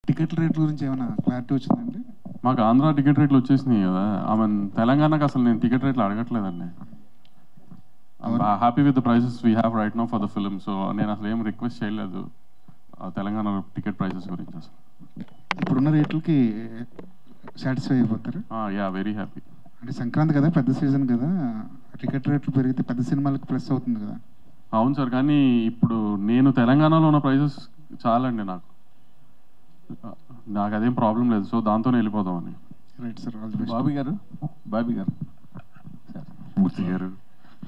Ticket rate గురించి ఏమైనా clarity వచ్చిందండి? మాకు ఆంధ్ర టికెట్ రేట్లు వచ్చేసినాయి కదా, ఆమె తెలంగాణకు అసలు నేను టికెట్ రేట్లు అడగట్లేదండి. Happy with the prices we have right now for the film. So నేను అసలు ఏం రిక్వెస్ట్ చేయలేదు తెలంగాణ టికెట్ ప్రైసెస్ గురించి. అసలు ఇప్పుడున్న రేట్లకి సాటిస్ఫై అయిపోతారు? Yeah, very happy. అంటే సంక్రాంతి కదా, పెద్ద సీజన్ కదా, టికెట్ రేట్లు పెరిగితే పెద్ద సినిమాలకు ప్లస్ అవుతుంది కదా. అవును సార్, కానీ ఇప్పుడు నేను తెలంగాణలో ఉన్న ప్రైసెస్ చాలండి, నాకు అదేం ప్రాబ్లం లేదు. సో దాంతోనే వెళ్ళిపోదామని. Right sir. బాబీ గారు సార్, మూర్తి గారు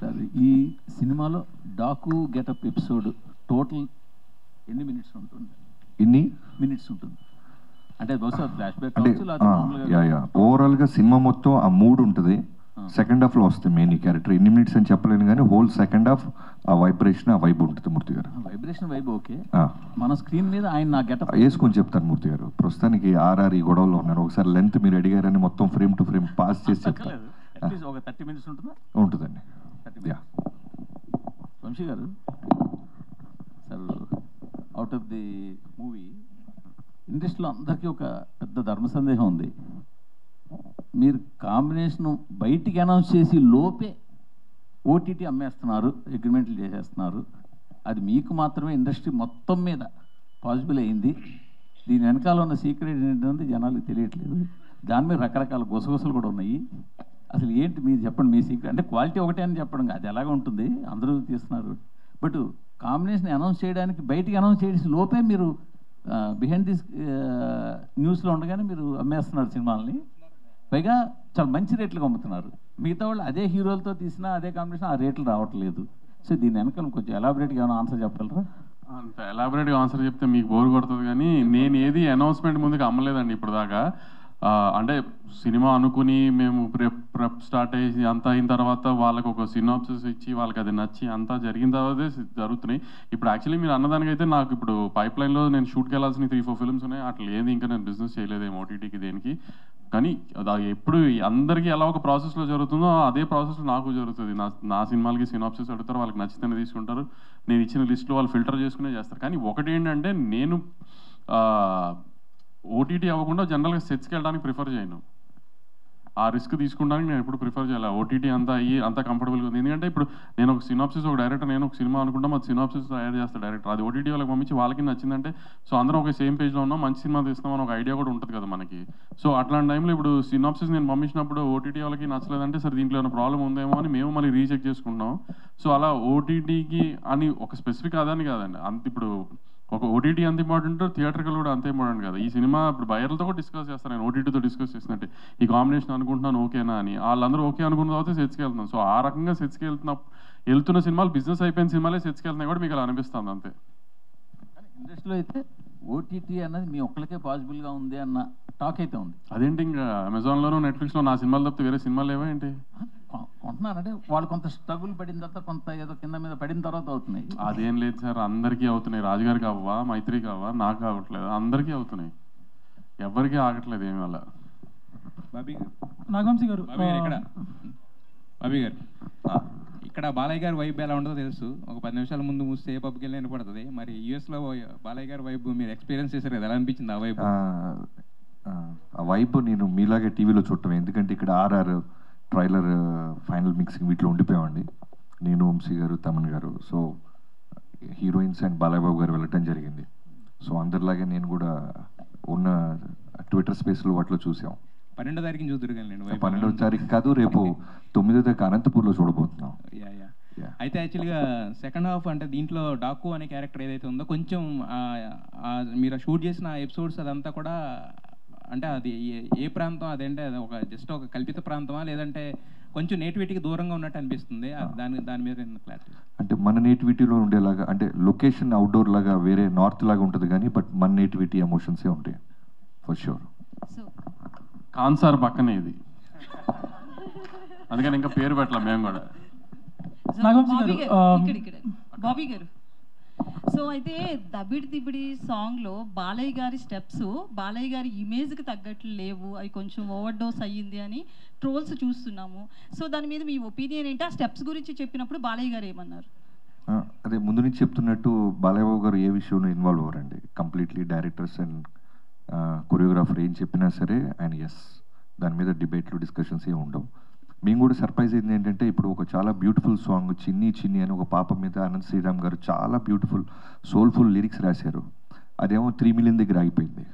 సార్, ఈ సినిమాలో డాకు గెటప్ ఎపిసోడ్ టోటల్ ఎన్ని మినిట్స్ ఉంటుంది? అంటే బహుశా ఫ్లాష్ బ్యాక్ ఓవరాల్గా సినిమా మొత్తం ఆ మూడ్ ఉంటుంది. సెకండ్ హాఫ్లో వస్తుంది మెయిన్ క్యారెక్టర్. ఎన్ని మినిట్స్ అని చెప్పలేను కానీ హోల్ సెకండ్ హాఫ్ ఆ వైబ్రేషన్, ఆ వైబ్ ఉంటుంది మూర్తి గారు. Vibration vibe okay. మన స్క్రీన్ మీద ఆయన నా గెటప్ వేసుకొని చెప్తాను మూర్తి గారు. ప్రస్తుతానికి ఆర్ఆర్ ఈ గొడవలో ఉన్నారు. ఒకసారి లెంత్ మీరు అడిగారని మొత్తం ఫ్రేమ్ టు ఫ్రేమ్ పాస్ చేసి చెప్తాను. ఒక 30 minutes ఉంటుందా? ఉంటుందండి. వంశీ గారు sir, out of the movie ఇండస్ట్రీలో అందరికీ ఒక పెద్ద ధర్మ సందేహం ఉంది. మీరు కాంబినేషన్ బయటికి అనౌన్స్ చేసి లోపే ఓటీటీ అమ్మేస్తున్నారు, అగ్రిమెంట్లు చేసేస్తున్నారు. అది మీకు మాత్రమే ఇండస్ట్రీ మొత్తం మీద పాసిబుల్ అయింది. దీని వెనకాల ఉన్న సీక్రెట్ ఏంటంటే జనాలకు తెలియట్లేదు. దాని మీద రకరకాల గుసగుసలు కూడా ఉన్నాయి. అసలు ఏంటి మీరు చెప్పండి, మీ సీక్రెట్. అంటే క్వాలిటీ ఒకటే అని చెప్పడం అది ఎలాగ ఉంటుంది, అందరూ తీస్తున్నారు. బట్ కాంబినేషన్ అనౌన్స్ చేయడానికి బయటికి అనౌన్స్ చేసి లోపే మీరు బిహైండ్ దిస్ న్యూస్లో ఉండగానే మీరు అమ్మేస్తున్నారు సినిమాలని. పైగా చాలా మంచి రేట్లకు అమ్ముతున్నారు. మిగతా వాళ్ళు అదే హీరోలతో తీసినా అదే కాంబినేషన్ ఆ రేట్లు రావట్లేదు. సో దీని వెనకాల కొంచెం ఎలాబరేట్గా ఏమైనా ఆన్సర్ చెప్పగలరా? అంత ఎలాబరేట్గా ఆన్సర్ చెప్తే మీకు బోర్ కొడుతుంది, కానీ నేను ఏది అనౌన్స్మెంట్ ముందుకు అమ్మలేదండి ఇప్పుడు దాకా. అంటే సినిమా అనుకుని మేము ప్రెప్ స్టార్ట్ అయ్యి అంతా అయిన తర్వాత వాళ్ళకి ఒక సినాప్సిస్ ఇచ్చి వాళ్ళకి అది నచ్చి అంతా జరిగిన తర్వాతే జరుగుతున్నాయి. ఇప్పుడు యాక్చువల్లీ మీరు అన్నదానికైతే నాకు ఇప్పుడు పైప్ లైన్లో నేను షూట్కి వెళ్ళాల్సిన 3-4 ఫిల్మ్స్ ఉన్నాయి. అట్లా ఏది ఇంకా నేను బిజినెస్ చేయలేదేమో ఓటీటీకి దేనికి. కానీ అది ఎప్పుడు అందరికీ ఎలా ఒక ప్రాసెస్లో జరుగుతుందో అదే ప్రాసెస్లో నాకు జరుగుతుంది. నా సినిమాలకి సినాప్సిస్ అడుగుతారు, వాళ్ళకి నచ్చితేనే తీసుకుంటారు. నేను ఇచ్చిన లిస్ట్లో వాళ్ళు ఫిల్టర్ చేసుకునే చేస్తారు. కానీ ఒకటి ఏంటంటే నేను ఓటీటీ అవ్వకుండా జనరల్గా సెట్స్కి వెళ్ళడానికి ప్రిఫర్ చేయను. ఆ రిస్క్ తీసుకుంటానికి నేను ఎప్పుడు ప్రిఫర్ చేయాలి. ఓటీటీ అంతా అయ్యి అంతా కంఫర్టబుల్గా ఉంది. ఎందుకంటే ఇప్పుడు నేను ఒక సినాప్సిస్, ఒక డైరెక్టర్, నేను ఒక సినిమా అనుకుంటాం, అది సినాప్సిస్ తయారు చేస్తాను డైరెక్టర్. అది ఓటీటీ వాళ్ళకి పంపించి వాళ్ళకి నచ్చిందంటే సో అందరం ఒక సేమ్ పేజ్లో ఉన్నాం, మంచి సినిమా తీస్తున్నాం ఒక ఐడియా కూడా ఉంటుంది కదా మనకి. సో అట్లాంటి టైంలో ఇప్పుడు సినాప్సిస్ నేను పంపించినప్పుడు ఓటీటీ వాళ్ళకి నచ్చలేదంటే సరే దీంట్లో ఏమైనా ప్రాబ్లం ఉందేమో అని మేము మళ్ళీ రీచెక్ చేసుకుంటాం. సో అలా ఓటీటీకి అని ఒక స్పెసిఫిక్ అదని కాదండి, అంత ఇప్పుడు ఒక ఓటీటీ అంత ఇంపార్టెంట్, థియేటర్కల్ కూడా అంత ఇంపార్టెంట్ కదా. ఈ సినిమా ఇప్పుడు బయర్లతో కూడా డిస్కస్ చేస్తాను నేను, ఓటీటీతో డిస్కస్ చేసినట్టే ఈ కాంబినేషన్ అనుకుంటున్నాను ఓకేనా అని. వాళ్ళందరూ ఓకే అనుకున్న తర్వాత సెట్స్కి వెళ్తున్నాను. సో ఆ రకంగా సెట్స్కి వెళ్తున్న సినిమాలు బిజినెస్ అయిపోయిన సినిమాలే సెట్స్కి వెళ్తున్నాయి కూడా మీకు అలా అనిపిస్తుంది అంతే. ఇండస్ట్రీలో అయితే ఓటీటీ అన్నది మీ ఒక్కరికే పాసిబుల్గా ఉంది అన్న టాక్ అయితే ఉంది. అదేంటి ఇంకా అమెజాన్లోనూ నెట్ఫ్లిక్స్లో నా సినిమాలు తప్పితే వేరే సినిమాలు ఏవో ఏంటి కొంటున్నారంటే వాళ్ళు కొంత స్ట్రగుల్ పడిన తర్వాత కొంత ఏదో కింద మీద పడిన తర్వాత అవుతున్నాయి. అదేం లేదు సార్, అందరికీ అవుతున్నాయి. రాజుగారికి అవ్వా, మైత్రికి అవ్వా, నాకు అవ్వట్లేదు, అందరికీ అవుతున్నాయి, ఎవరికి ఆగట్లేదు ఏమి వల్ల. బాబీ గారు, నాగవంశీ గారు, బాబీ గారు ఇక్కడ బాలయ్య గారి వైబ్ ఎలా ఉంటుందో తెలుసు. ఒక 10 నిమిషాల ముందు మూస్తే ఏ పబ్కి వెళ్ళి వినపడుతుంది. మరి యూఎస్లో బాలయ్య గారి వైబ్ మీరు ఎక్స్పీరియన్స్ చేశారు కదా, ఎలా అనిపించింది ఆ వైబ్? ఆ వైబ్ నేను మీలాగే టీవీలో చూడటం, ఎందుకంటే ఇక్కడ ఆర్ఆర్ ట్రైలర్ ఫైనల్ మిక్సింగ్ వీటిలో ఉండిపోయామండి నేను, వంశీ గారు, తమన్ గారు. So heroines and Balayya Babu గారు వెళ్ళటం జరిగింది. సో అందరిలాగే నేను కూడా ఉన్న ట్విట్టర్ స్పేస్లో వాటిలో చూసాం. 12వ తారీఖున చూద్దరు కానీ 12వ తారీఖు కాదు, రేపు 9వ తారీఖు అనంతపూర్లో చూడబోతున్నాం. అయితే యాక్చువల్గా సెకండ్ హాఫ్ అంటే దీంట్లో డాకు అనే క్యారెక్టర్ ఏదైతే ఉందో కొంచెం మీరు షూట్ చేసిన ఎపిసోడ్స్ అదంతా కూడా అంటే అది ఏ ప్రాంతం అదేంటే అది ఒక జస్ట్ ఒక కల్పిత ప్రాంతమా లేదంటే కొంచెం నేటివిటీకి దూరంగా ఉన్నట్టు అనిపిస్తుంది? దాని మీద క్లారిటీ. అంటే మన నేటివిటీలో ఉండేలాగా, అంటే లొకేషన్ అవుట్డోర్ లాగా వేరే నార్త్ లాగా ఉంటుంది కానీ బట్ మన నేటివిటీ ఎమోషన్సే ఉంటాయి ఫర్ షూర్. కాన్సార్ పక్కనే ఇది, అందుకని ఇంకా పేరు పెట్టలేం మేము కూడా. బాబీ గారు, సో అయితే దబిడి దిబిడి సాంగ్లో బాలయ్య గారి స్టెప్స్ బాలయ్య గారి ఇమేజ్కి తగ్గట్లు లేవు, అవి కొంచెం ఓవర్ డోస్ అయ్యింది అని ట్రోల్స్ చూస్తున్నాము. సో దాని మీద మీ ఒపీనియన్ ఏంటి? ఆ స్టెప్స్ గురించి చెప్పినప్పుడు బాలయ్య గారు ఏమన్నారు? అదే ముందు నుంచి చెప్తున్నట్టు బాలయ్య బాబు గారు ఏ విషయంలో ఇన్వాల్వ్ అవ్వరండి. కంప్లీట్లీ డైరెక్టర్స్ అండ్ కొరియోగ్రాఫర్ ఏం చెప్పినా సరే ఆయన ఎస్, దాని మీద డిబేట్లు డిస్కషన్స్ ఏమి ఉండవు. మేము కూడా సర్ప్రైజ్ అయింది ఏంటంటే, ఇప్పుడు ఒక చాలా బ్యూటిఫుల్ సాంగ్ చిన్ని చిన్ని అని ఒక పాప మీద అనంత్ శ్రీరామ్ గారు చాలా బ్యూటిఫుల్ సోల్ఫుల్ లిరిక్స్ రాశారు. అదేమో 3 million దగ్గర ఆగిపోయింది.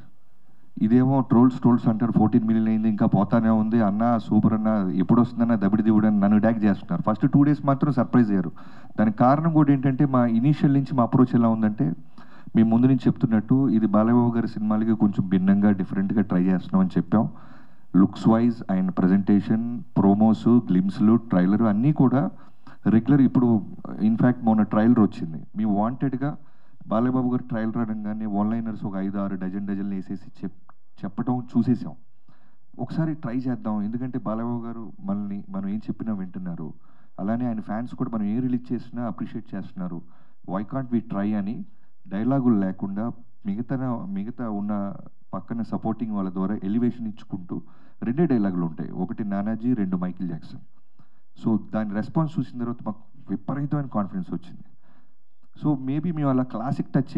ఇదేమో ట్రోల్స్ అంటారు 14 million అయింది, ఇంకా పోతానే ఉంది, అన్న సూపర్ అన్న ఎప్పుడు వస్తుందన్న దబిడి దివుడు అని నన్ను డ్యాక్ చేస్తున్నారు. ఫస్ట్ 2 days మాత్రం సర్ప్రైజ్ అయ్యారు. దానికి కారణం కూడా ఏంటంటే, మా ఇనీషియల్ నుంచి మా అప్రోచ్ ఎలా ఉందంటే, మేము ముందు నుంచి చెప్తున్నట్టు ఇది బాలయ్యబాబు గారి సినిమాలకి కొంచెం భిన్నంగా డిఫరెంట్గా ట్రై చేస్తున్నాం అని చెప్పాం. Looks wise and presentation, promos, గ్లిమ్స్లు, ట్రైలర్ అన్నీ కూడా రెగ్యులర్. ఇప్పుడు ఇన్ఫ్యాక్ట్ మొన్న ట్రైలర్ వచ్చింది. మేము వాంటెడ్గా బాలయ్యబాబు గారు ట్రైలర్ అనగానే ఆన్లైనర్స్ ఒక 5-6 డజన్లు వేసేసి చెప్పడం చూసేసాం. ఒకసారి ట్రై చేద్దాం, ఎందుకంటే బాలయ్యబాబు గారు మనం ఏం చెప్పినా వింటున్నారు, అలానే ఆయన ఫ్యాన్స్ కూడా మనం ఏం రిలీజ్ చేసినా అప్రిషియేట్ చేస్తున్నారు. వై కాంట్ వి ట్రై అని డైలాగులు లేకుండా మిగతా ఉన్న పక్కన సపోర్టింగ్ వాళ్ళ ద్వారా ఎలివేషన్ ఇచ్చుకుంటూ 2 డైలాగులు ఉంటాయి, ఒకటి నానాజీ, 2 మైకిల్ జాక్సన్. సో దాని రెస్పాన్స్ చూసిన తర్వాత మాకు విపరీతమైన కాన్ఫిడెన్స్ వచ్చింది. సో మేబీ మేము అలా క్లాసిక్ టచ్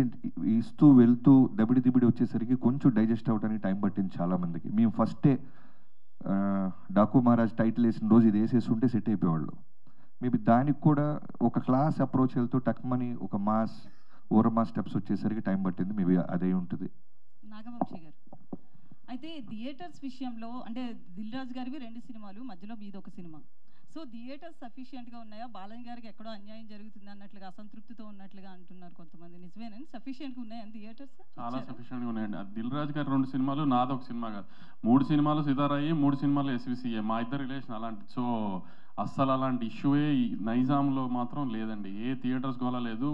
ఇస్తూ వెళ్తూ దబిడి దిబిడి వచ్చేసరికి కొంచెం డైజెస్ట్ అవ్వడానికి టైం పట్టింది చాలామందికి. మేము ఫస్టే డాకు మహారాజ్ టైటిల్ వేసిన రోజు ఇది వేసేస్తుంటే సెట్ అయిపోయేవాళ్ళు. మేబీ దానికి కూడా ఒక క్లాస్ అప్రోచ్ వెళ్తూ టక్మని ఒక ఓరమా స్టెప్స్ వచ్చేసరికి టైం పట్టింది. మేబీ అదే ఉంటుంది. నాగవంశీ గారు, అయితే థియేటర్స్ విషయంలో అంటే దిల్ రాజు గారివి 2 సినిమాలు, మధ్యలో మీది ఒక సినిమా. సో థియేటర్స్ సఫిషియెంట్గా ఉన్నాయా? బాలయ్య గారికి ఎక్కడో అన్యాయం జరుగుతుంది అన్నట్లుగా, అసంతృప్తితో ఉన్నట్లుగా అంటున్నారు కొంతమంది. నిజమేనండి? సఫిషియెంట్గా ఉన్నాయని థియేటర్స్? చాలా సఫిషియెంట్గా ఉన్నాయండి. దిల్ రాజు గారి 2 సినిమాలు, నాది ఒక సినిమా కాదు, 3 సినిమాలు సితారాయి, 3 సినిమాలు ఎస్విసిఏ. మా ఇద్దరు రిలేషన్ అలాంటి. సో అస్సలు అలాంటి ఇష్యూయే నైజాంలో మాత్రం లేదండి. ఏ థియేటర్స్ గోలా లేదు.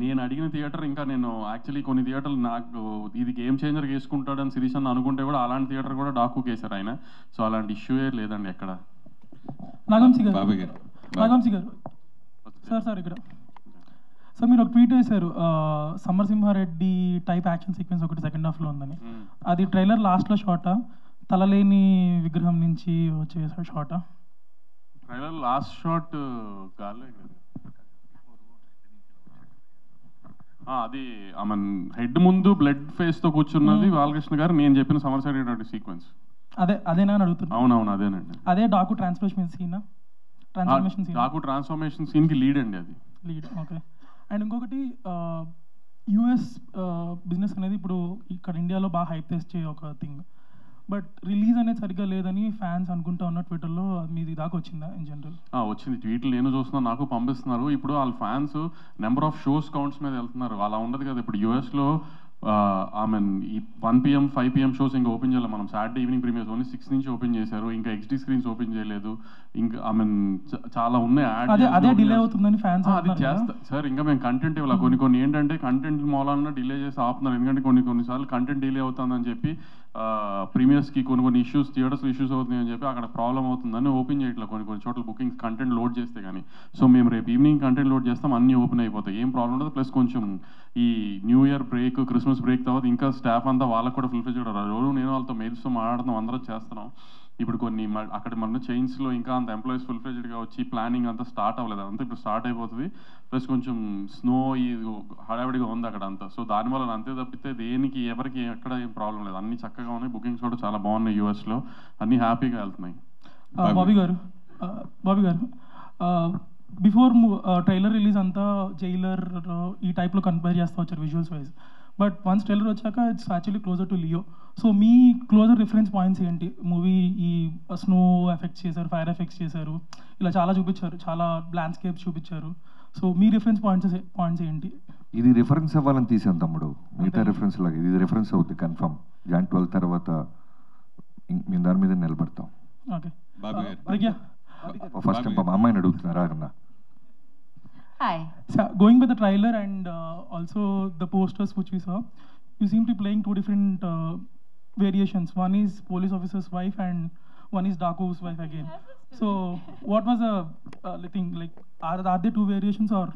నేను అడిగిన థియేటర్, ఇంకా నేను యాక్చువల్లీ కొన్ని థియేటర్లు నాకు ఇది గేమ్ చేంజర్ వేసుకుంటాడని సిరీస్ అని అనుకుంటే కూడా అలాంటి థియేటర్ కూడా డాకు కేసారు ఆయన. సో అలాంటి ఇష్యూయే లేదండి ఎక్కడ. నాగవంశీ గారు సార్ ఇక్కడ సార్ మీరు ఒక ట్వీట్ వేశారు, సమరసింహారెడ్డి టైప్ యాక్షన్ సీక్వెన్స్ ఒకటి సెకండ్ హాఫ్లో ఉందని. అది ట్రైలర్ లాస్ట్లో షాటా, తలలేని విగ్రహం నుంచి వచ్చే షాటా? ట్రైలర్ లాస్ట్ షాట్ కాలే, అది ఆమె హెడ్ ముందు బ్లడ్ ఫేస్ తో కూర్చున్నది బాలకృష్ణ గారు. నేను చెప్పిన సమరసింహారెడ్డి సీక్వెన్స్ అదేనా అని అడుగుతున్నా. అవునవును అదేనండి. అదే డాకు ట్రాన్స్ఫర్మేషన్ సీన్, డాకు ట్రాన్స్ఫర్మేషన్ సీన్ కి లీడ్ అండి అది. Lead, okay. అండ్ ఇంకొకటి యుఎస్ బిజినెస్ అనేది ఇప్పుడు ఇక్కడ ఇండియాలో బాగా హైప్ చేసే ఒక థింగ్, బట్ రిలీజ్ అనేది సరిగ్గా లేదని ఫ్యాన్స్ అనుకుంటా ఉన్న ట్విట్టర్లో. మీది దాకా వచ్చిందా ఇన్ జనరల్? వచ్చింది, ట్వీట్లు నేను చూస్తున్నాను, నాకు పంపిస్తున్నారు. ఇప్పుడు వాళ్ళ fans number of shows counts మీద వెళ్తున్నారు. అలా ఉండదు కదా. ఇప్పుడు యూఎస్లో ఈ 1 PM 5 PM షోస్ ఇంకా ఓపెన్ చేయాలి. మనం సాటర్డే ఈవినింగ్ ప్రీమియర్స్ ఓన్లీ 6 నుంచి ఓపెన్ చేశారు. ఇంకా XD స్క్రీన్స్ ఓపెన్ చేయలేదు. ఇంకా చాలా ఉన్నాయి. అదే డిలే అవుతుందని ఫ్యాన్స్ అది చేస్తా సార్. ఇంకా మేము కంటెంట్ ఇవ్వాలి. కొన్ని ఏంటంటే కంటెంట్ మూలాన డిలే చేసి ఆపుతున్నారు. ఎందుకంటే కొన్నిసార్లు కంటెంట్ డిలే అవుతుందని చెప్పి ప్రీమియర్స్కి కొన్ని ఇష్యూస్, థియేటర్స్ ఇష్యూస్ అవుతున్నాయని చెప్పి అక్కడ ప్రాబ్లం అవుతుందని ఓపెన్ చేయట్లేదు కొన్ని చోట్ల బుకింగ్స్ కంటెంట్ లోడ్ చేస్తే కానీ. సో మేము రేపు ఈవినింగ్ కంటెంట్ లోడ్ చేస్తాం, అన్నీ ఓపెన్ అయిపోతాయి, ఏం ప్రాబ్లం ఉండదు. ప్లస్ కొంచెం ఈ new year break, Christmas break తర్వాత ఇంకా స్టాఫ్ అంతా వాళ్ళకు కూడా ఫుల్ఫిల్ చేయడం. రోజు నేను వాళ్ళతో మెయిల్స్తో మాట్లాడుతున్నాం, అందరం చేస్తున్నాం. ఇప్పుడు కొన్ని అక్కడ మన చైన్స్లో ఇంకా అంత ఎంప్లాయీస్ ఫుల్ఫిల్డ్గా వచ్చి ప్లానింగ్ అంతా స్టార్ట్ అవ్వలేదు. అంతా ఇప్పుడు స్టార్ట్ అయిపోతుంది. ప్లస్ కొంచెం స్నో ఈ హడావిడిగా ఉంది అక్కడ అంతా. సో దానివల్ల అంతే తప్పితే దేనికి ఎవరికి ఎక్కడ ఏం ప్రాబ్లం లేదు. అన్ని చక్కగా ఉన్నాయి. బుకింగ్స్ కూడా చాలా బాగున్నాయి యూఎస్లో. అన్నీ హ్యాపీగా వెళ్తున్నాయి. Bobby garu before trailer release అంతా జైలర్ ఈ టైప్లో కంపేర్ చేస్తూ వచ్చారు visuals wise. But once trailer వచ్చాక it's actually closer to Leo. So మీ క్లోజర్ రిఫరెన్స్ పాయింట్స్ ఏంటి? మూవీ ఈ స్నో ఎఫెక్ట్స్ చేశారు, ఫైర్ ఎఫెక్ట్స్ చేశారు, ఇలా చాలా చూపించారు, చాలా ల్యాండ్స్కేప్స్ చూపించారు. సో మీ రిఫరెన్స్ పాయింట్స్ ఏంటి? ఇది రిఫరెన్స్ అవ్వాలని తీసాను తమ్ముడు. మిగతా రిఫరెన్స్ లాగా ఇది రిఫరెన్స్ అవుతుంది కన్ఫర్మ్. Jan 12 తర్వాత మేము దాని మీద నిలబడతాం. ఓకే. ఫస్ట్ టైం అమ్మాయిని అడుగుతున్నారా అన్న? Hi. So, going by the trailer and also the posters which we saw, you seem to be playing 2 different variations. One is police officer's wife and one is Daku's wife again. So, what was the thing? Like, are there 2 variations or?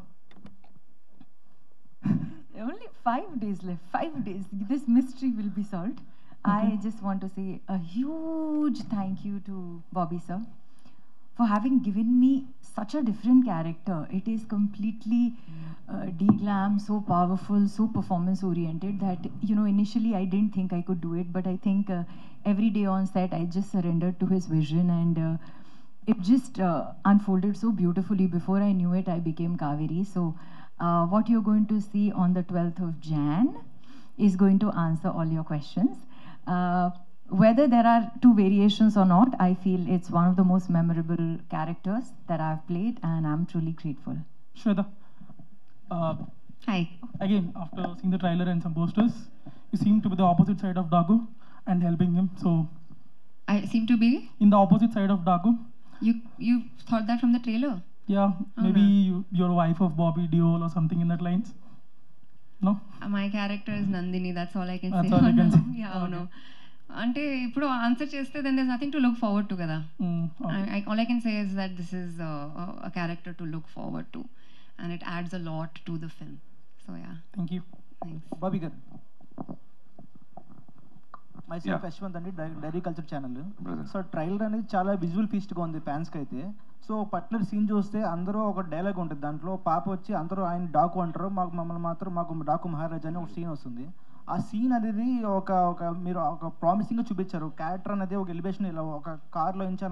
Only 5 days left. 5 days. This mystery will be solved. Okay. I just want to say a huge thank you to Bobby sir for having given me such a different character. It is completely de-glam, so powerful, so performance oriented that, you know, initially I didn't think I could do it, but I think every day on set I just surrendered to his vision, and it just unfolded so beautifully. Before I knew it, I became Kaveri. So what you're going to see on the 12th of Jan is going to answer all your questions. Whether there are two variations or not, I feel it's one of the most memorable characters that I've played, and I'm truly grateful. Shweta, Hi. again, after seeing the trailer and some posters, you seem to be the opposite side of Dagu and helping him. So, I seem to be. in the opposite side of Dagu, You thought that from the trailer? yeah, maybe you're a wife of Bobby Deol or something in that lines. No? My character is Nandini. That's all I can That's say. all you can say. Yeah, no. అంటే ఇప్పుడు answer చేస్తే then there's nothing to look forward to కదా. Okay. All I can say is that this is a character to look forward to, and it adds a lot to the film. So yeah, Thank you. thanks. Bobby గారు, myself Yeah. Yashwanth అండి, diary culture channel. Brother. So trailer అనేది చాలా visual ఫీస్ట్గా ఉంది ఫ్యాన్స్కి అయితే. So particular scene చూస్తే అందరూ ఒక డైలాగ్ ఉంటుంది దాంట్లో, పాప వచ్చి అందరూ ఆయన డాకు అంటారు, మమ్మల్ని మాత్రం మాకు డాకు మహారాజా అని ఒక సీన్ వస్తుంది. ఆ సీన్ అనేది మీరు ఒక ప్రామిసింగ్గా చూపించారు. క్యారెక్టర్ అనేది ఒక ఎలివేషన్, ఇలా ఒక కార్లో నుంచి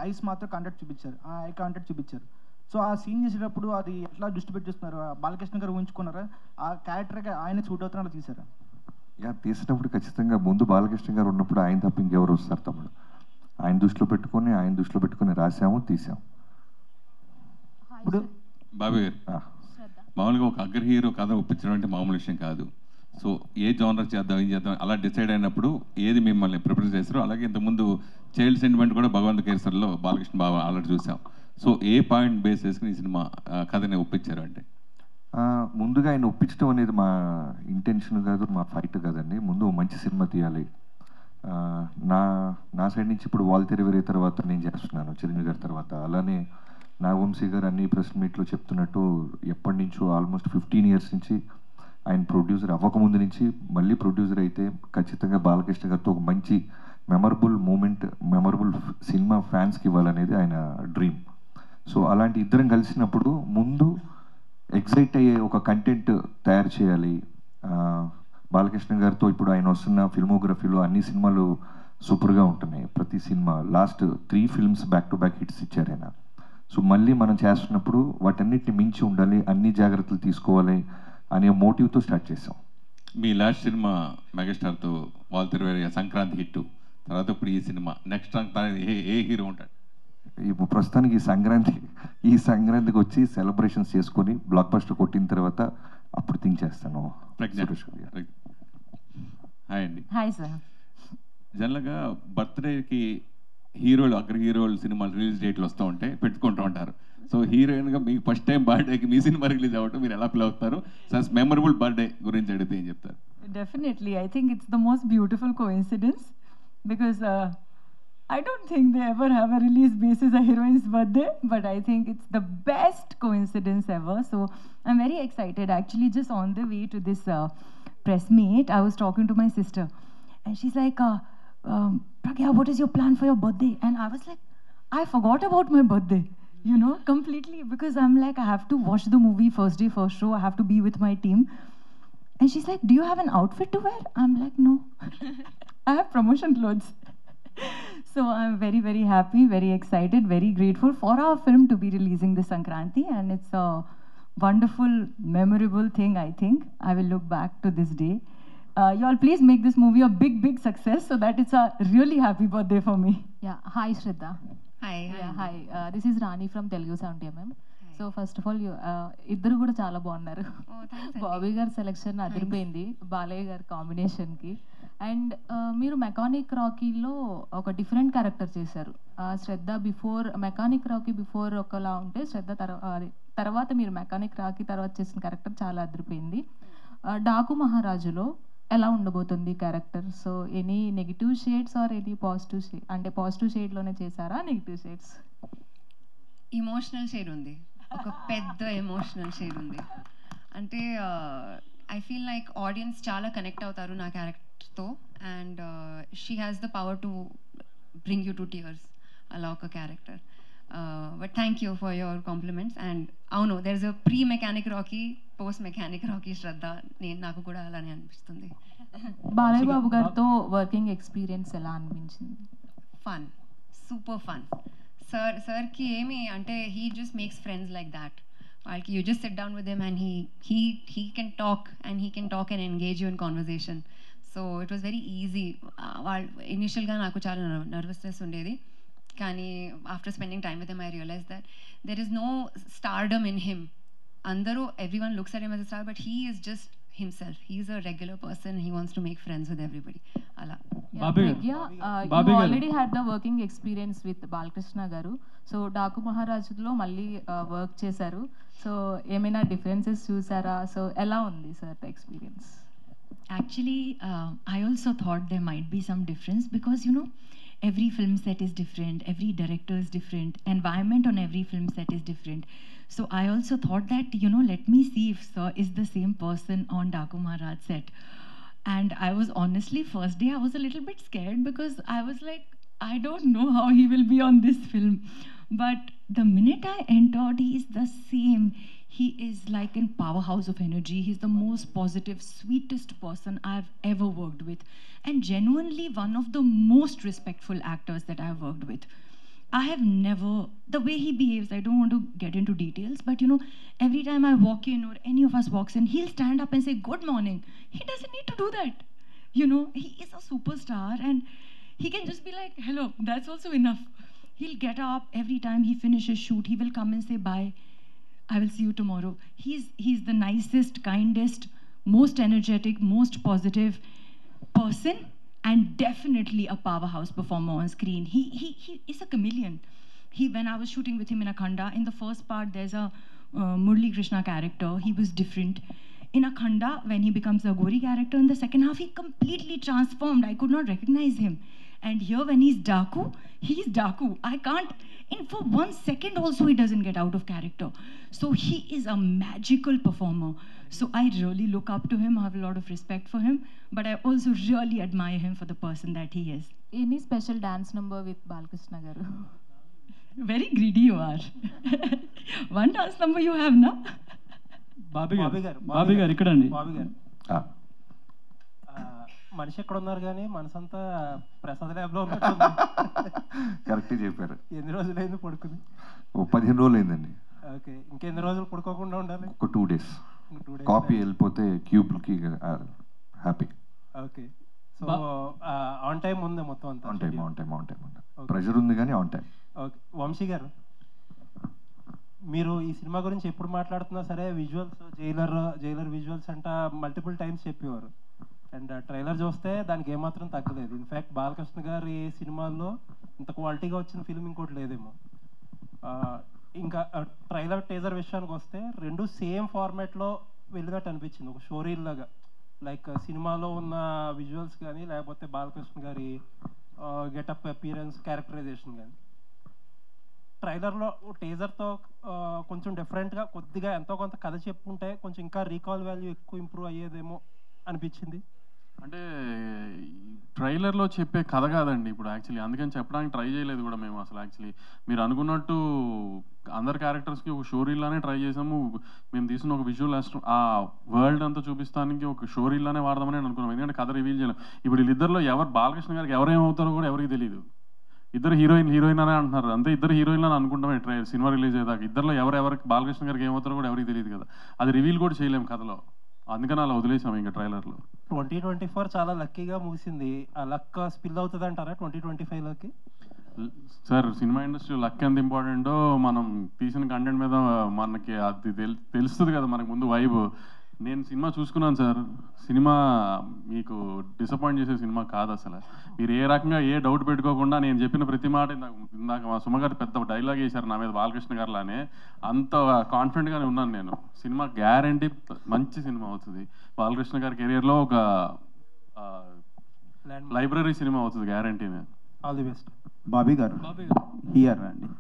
ఐస్ మాత్రం కాంటాక్ట్ చూపించారు, ఆ ఐ కాంటాక్ట్ చూపించారు. సో ఆ సీన్ చేసేటప్పుడు అది ఎట్లా దృష్టి పెట్టిస్తున్నారు? బాలకృష్ణ గారు ఊహించుకున్నారా? ఆ క్యారెక్టర్కి ఆయన సూట్ అవుతున్నా అలా తీసారా? తీసినప్పుడు ఖచ్చితంగా ముందు బాలకృష్ణ గారు ఉన్నప్పుడు ఆయన తప్ప ఇంకెవరు వస్తారు తమ్ముడు. ఆయన దృష్టిలో పెట్టుకొని రాసాము, తీసాము. ఇప్పుడు బాబీ గారు, మామూలుగా ఒక అగ్ర హీరో కథ ఒప్పించడం అంటే మామూలు విషయం కాదు. సో ఏ జోనర్ చేద్దాం, ఏం చేద్దాం అలా డిసైడ్ అయినప్పుడు ఏది మిమ్మల్ని ప్రిపేర్ చేస్తారో, అలాగే ఇంతకుముందు చైల్డ్ సెంటిమెంట్ కూడా భగవంత్ కేసర్లో బాలకృష్ణ బాబు ఆల్రెడీ చూసాం. సో ఏ పాయింట్ బేస్ చేసుకుని ఈ సినిమా కథని ఒప్పించారు అంటే? ముందుగా ఆయన ఒప్పించడం అనేది మా ఇంటెన్షన్ కాదు, మా ఫైట్ కాదండి. ముందు మంచి సినిమా తీయాలి. నా సైడ్ నుంచి ఇప్పుడు వాల్ తెరవేరే తర్వాత నేను చేస్తున్నాను చిరంజీవి గారి తర్వాత. అలానే నాగవంశీ గారు అన్ని ప్రెస్ మీట్లో చెప్తున్నట్టు ఎప్పటి నుంచో ఆల్మోస్ట్ 15 years నుంచి ఆయన ప్రొడ్యూసర్ అవ్వకముందు నుంచి మళ్ళీ ప్రొడ్యూసర్ అయితే ఖచ్చితంగా బాలకృష్ణ గారితో ఒక మంచి మెమరబుల్ మూమెంట్, మెమరబుల్ సినిమా ఫ్యాన్స్కి ఇవ్వాలనేది ఆయన డ్రీమ్. సో అలాంటి ఇద్దరం కలిసినప్పుడు ముందు ఎగ్జైట్ అయ్యే ఒక కంటెంట్ తయారు చేయాలి. బాలకృష్ణ గారితో ఇప్పుడు ఆయన వస్తున్న ఫిల్మోగ్రఫీలో అన్ని సినిమాలు సూపర్గా ఉంటున్నాయి. ప్రతి cinema last 3 films back to back hits ఇచ్చారు ఆయన. సో మళ్ళీ మనం చేస్తున్నప్పుడు వాటన్నిటిని మించి ఉండాలి, అన్ని జాగ్రత్తలు తీసుకోవాలి అనే మోటివ్తో స్టార్ట్ చేసాం. మీ లాస్ట్ సినిమా మెగాస్టార్తో వాల్ తెరవేరే సంక్రాంతి హిట్ తర్వాత ఇప్పుడు ఈ సినిమా నెక్స్ట్ ఏ హీరో ఉంటాడు? ఇప్పుడు ప్రస్తుతానికి ఈ సంక్రాంతికి వచ్చి సెలబ్రేషన్స్ చేసుకొని బ్లాక్ బస్టర్ కొట్టిన తర్వాత అప్పుడు థింక్ చేస్తాను. హాయ్ అండి. Hi sir. జనరల్గా బర్త్డేకి హీరోలు, అగ్ర హీరోలు సినిమాలు రిలీజ్ డేట్లు వస్తూ ఉంటే పెట్టుకుంటూ ఉంటారు. సో హీరోయిన్గా మీకు ఫస్ట్ టైం బర్త్డేకి మీ సినిమా రిలీజ్ అవ్వటం మీరు ఎలా ఫీల్ అవుతారు? సార్ మెమరబుల్ బర్త్డే గురించి అడిగితే ఏం చెప్తారు? Definitely. I think it's the most beautiful coincidence because I don't think they ever have a release basis a heroine's birthday, but I think it's the best coincidence ever. So I'm very excited. Actually, just on the way to this press meet, I was talking to my sister and she's like, Pragya, what is your plan for your birthday? And I was like, I forgot about my birthday, you know, completely, because I'm like, I have to watch the movie first day, first show. I have to be with my team. And she's like, do you have an outfit to wear? I'm like, no. I have promotion clothes. So I'm very, very happy, very excited, very grateful for our film to be releasing this Sankranti. And it's a wonderful, memorable thing, I think. I will look back to this day. You all please make this movie a big, big success so that it's a really happy birthday for me. Yeah. Hi, Shraddha. Hi. Yeah, hi. This is Rani from Telugu 70mm. So first of all ఇద్దరు కూడా చాలా బాగున్నారు. బాబీ గారి selection అదిరిపోయింది బాలయ్య గారి కాంబినేషన్కి. And మీరు mechanic రాకీలో ఒక డిఫరెంట్ క్యారెక్టర్ చేశారు. శ్రద్ధ బిఫోర్ మెకానిక్ రాకీ బిఫోర్ ఒకలా ఉంటే శ్రద్ధ తర్వాత మీరు మెకానిక్ రాకీ తర్వాత చేసిన క్యారెక్టర్ చాలా అదిరిపోయింది. డాకు మహారాజులో ఎలా ఉండబోతుంది character? So any negative shades or any positive shade, అంటే పాజిటివ్ షేడ్లోనే చేశారా నెగిటివ్ షేడ్స్? ఇమోషనల్ షేడ్ ఉంది, ఒక పెద్ద ఎమోషనల్ షేడ్ ఉంది. అంటే ఐ ఫీల్ లైక్ ఆడియన్స్ చాలా కనెక్ట్ అవుతారు నా క్యారెక్టర్తో, and she has the power to bring you to tears, అలా ఒక character. But thank you for your compliments. And అవును, there is a pre mechanic Rocky, post mechanic Rocky Shraddha. నాకు కూడా అలానే అనిపిస్తుంది. బాలయ్య బాబు గారితో వర్కింగ్ ఎక్స్పీరియన్స్ ఎలా అనిపించింది? Fun, super fun. సార్కి ఏమి అంటే he just makes friends like that. వాళ్ళకి you just sit down with him and he can talk and engage you in conversation. So it was very easy. వాళ్ళు ఇనిషియల్గా నాకు చాలా నర్వస్నెస్ ఉండేది, కానీ after spending time with him I realize that there is no stardom in him. అందరూ everyone looks at him as a star, but he is just himself. He is a regular person. He wants to make friends with everybody. Ala. You already had the working experience with Balakrishna garu. So Daku Maharajlo malli work chesaru. So ఏమైనా differences చూసారా? So ఎలా ఉంది sir the experience? Actually, I also thought there might be some difference because, you know, every film set is different, every director is different, environment on every film set is different. So I also thought that, you know, let me see if sir is the same person on Daku Maharaj set. And I was honestly, first day I was a little bit scared because I was like, I don't know how he will be on this film. But the minute I entered, he is the same. He is like in powerhouse of energy. He's the most positive, sweetest person I've ever worked with. And genuinely one of the most respectful actors that I've worked with. I have never, the way he behaves, I don't want to get into details, but you know, every time I walk in or any of us walks in, he'll stand up and say, good morning. He doesn't need to do that. You know, he is a superstar and he can just be like, hello, that's also enough. He'll get up every time he finishes shoot, he will come and say, bye, I will see you tomorrow. He's the nicest, kindest, most energetic, most positive person, and definitely a powerhouse performer on screen. He is a chameleon. When I was shooting with him in Akhanda, in the first part there's a Murli Krishna character. He was different. In Akhanda, when he becomes a Gori character, in the second half he completely transformed. I could not recognize him. And here when he's Daku, I can't, for 1 second also he doesn't get out of character. So he is a magical performer. So I really look up to him. I have a lot of respect for him, but I also really admire him for the person that he is. Any special dance number with Balakrishna garu? Very greedy you are. One dance number you have, na? Bobby గారు ఇక్కడండి. బాబీ గారు మనిషి ఎక్కడ ఉన్నారు కానీ మనసంతా ప్రసాద్ ల్యాబ్లో ఉన్నట్టు. కరెక్ట్గా చెప్పారు. ఎన్ని రోజులైంది పడుకుంది? 15 రోజులు అయిందండి. ఓకే, ఇంకెన్ని రోజులు పడుకోకుండా ఉండాలి? ఒక 2 days. కాపీ వెళ్ళిపోతే క్యూబ్కి happy. Okay, so on time ఉంది మొత్తం అంతా? On time. ప్రెషర్ ఉంది కానీ ఆన్ టైం. ఓకే, వంశీ గారు మీరు ఈ సినిమా గురించి ఎప్పుడు మాట్లాడుతున్నా సరే విజువల్స్, జైలర్ విజువల్స్ అంట మల్టిపుల్ టైమ్స్ చెప్పేవారు. అండ్ ట్రైలర్ చూస్తే దానికి ఏమాత్రం తగ్గలేదు. ఇన్ఫ్యాక్ట్ బాలకృష్ణ గారి సినిమాల్లో ఇంత క్వాలిటీగా వచ్చిన ఫిల్మ్ ఇంకోటి లేదేమో. ఇంకా ట్రైలర్ టీజర్ విషయానికి వస్తే రెండు సేమ్ ఫార్మాట్లో వెళ్ళినట్టు అనిపించింది, ఒక షోరీల్ లాగా. లైక్ సినిమాలో ఉన్న విజువల్స్ కానీ లేకపోతే బాలకృష్ణ గారి గెటప్, అపియరెన్స్, క్యారెక్టరైజేషన్ కానీ ట్రైలర్లో టీజర్తో కొంచెం డిఫరెంట్గా కొద్దిగా ఎంతో కొంత కథ చెప్పుంటే కొంచెం ఇంకా రీకాల్ వాల్యూ ఎక్కువ ఇంప్రూవ్ అయ్యేదేమో అనిపించింది. అంటే ట్రైలర్లో చెప్పే కథ కాదండి ఇప్పుడు యాక్చువల్లీ, అందుకని చెప్పడానికి ట్రై చేయలేదు కూడా మేము అసలు. యాక్చువల్లీ మీరు అనుకున్నట్టు అందరు క్యారెక్టర్స్కి ఒక షోరీలానే ట్రై చేసాము. మేము తీసిన ఒక విజువల్ ఆ వరల్డ్ అంతా చూపిస్తానికి ఒక షోరీలానే వాడదామని అనుకున్నాం, ఎందుకంటే కథ రివీల్ చేయలేం. ఇప్పుడు వీళ్ళిద్దరిలో బాలకృష్ణ గారికి ఎవరేమవుతారో కూడా ఎవరికి తెలియదు. ఇద్దరు హీరోయిన్ అనే అంటున్నారు, అంతే ఇద్దరు హీరోయిన్ అని అనుకుంటామే సినిమా రిలీజ్ అయ్యేదాకా. ఇద్దరులో ఎవరికి బాలకృష్ణ గారికి ఏమవుతారో కూడా ఎవరికి తెలియదు కదా, అది రివీల్ కూడా చేయలేము కథలో, అందుకని అలా వదిలేసాము ఇంకా ట్రైలర్లో. 2024 చాలా లక్కీగా ముగిసింది. ఆ లక్ స్పిల్ అవుతుంది అంటారా 2025లోకి? సార్ సినిమా ఇండస్ట్రీ లక్ ఎంత ఇంపార్టెంటో మనం తీసిన కంటెంట్ మీద మనకి అది తెలుస్తుంది కదా మనకు ముందు వైబ్. నేను సినిమా చూసుకున్నాను సార్, సినిమా మీకు డిసప్పాయింట్ చేసే సినిమా కాదు అసలు. మీరు ఏ రకంగా ఏ డౌట్ పెట్టుకోకుండా నేను చెప్పిన ప్రతి మాట ఇందాక మా సుమ గారు పెద్ద డైలాగ్ వేశారు నా మీద బాలకృష్ణ గారులానే, అంత కాన్ఫిడెంట్గానే ఉన్నాను నేను. సినిమా గ్యారంటీ మంచి సినిమా అవుతుంది, బాలకృష్ణ గారి కెరియర్లో ఒక లైబ్రరీ సినిమా అవుతుంది guarantee. All the best. Bobby గారు హియర్ అండి,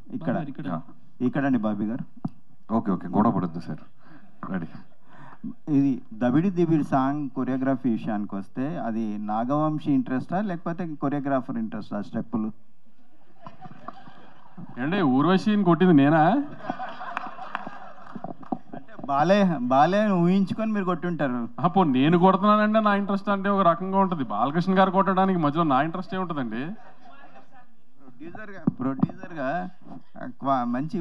ఇక్కడండి బాబీ గారు. ఓకే గొడవ పడద్దు సార్, రెడీ. ఇది దబిడి సాంగ్ కొరియోగ్రఫీ విషయానికి వస్తే అది నాగవంశీ ఇంట్రెస్టా లేకపోతే కొరియోగ్రాఫర్ ఇంట్రెస్టా స్టెప్పులు? ఏంటి ఊర్వశిని కొట్టింది నేనా? బాలే ఊహించుకొని మీరు కొట్టుంటారు. పో నేను కొడుతున్నానంటే నా ఇంట్రెస్ట్ అంటే ఒక రకంగా ఉంటుంది. బాలకృష్ణ గారు కొట్టడానికి మధ్యలో నా ఇంట్రెస్ట్ ఏముంటుందండి? ప్రొడ్యూసర్గా మంచి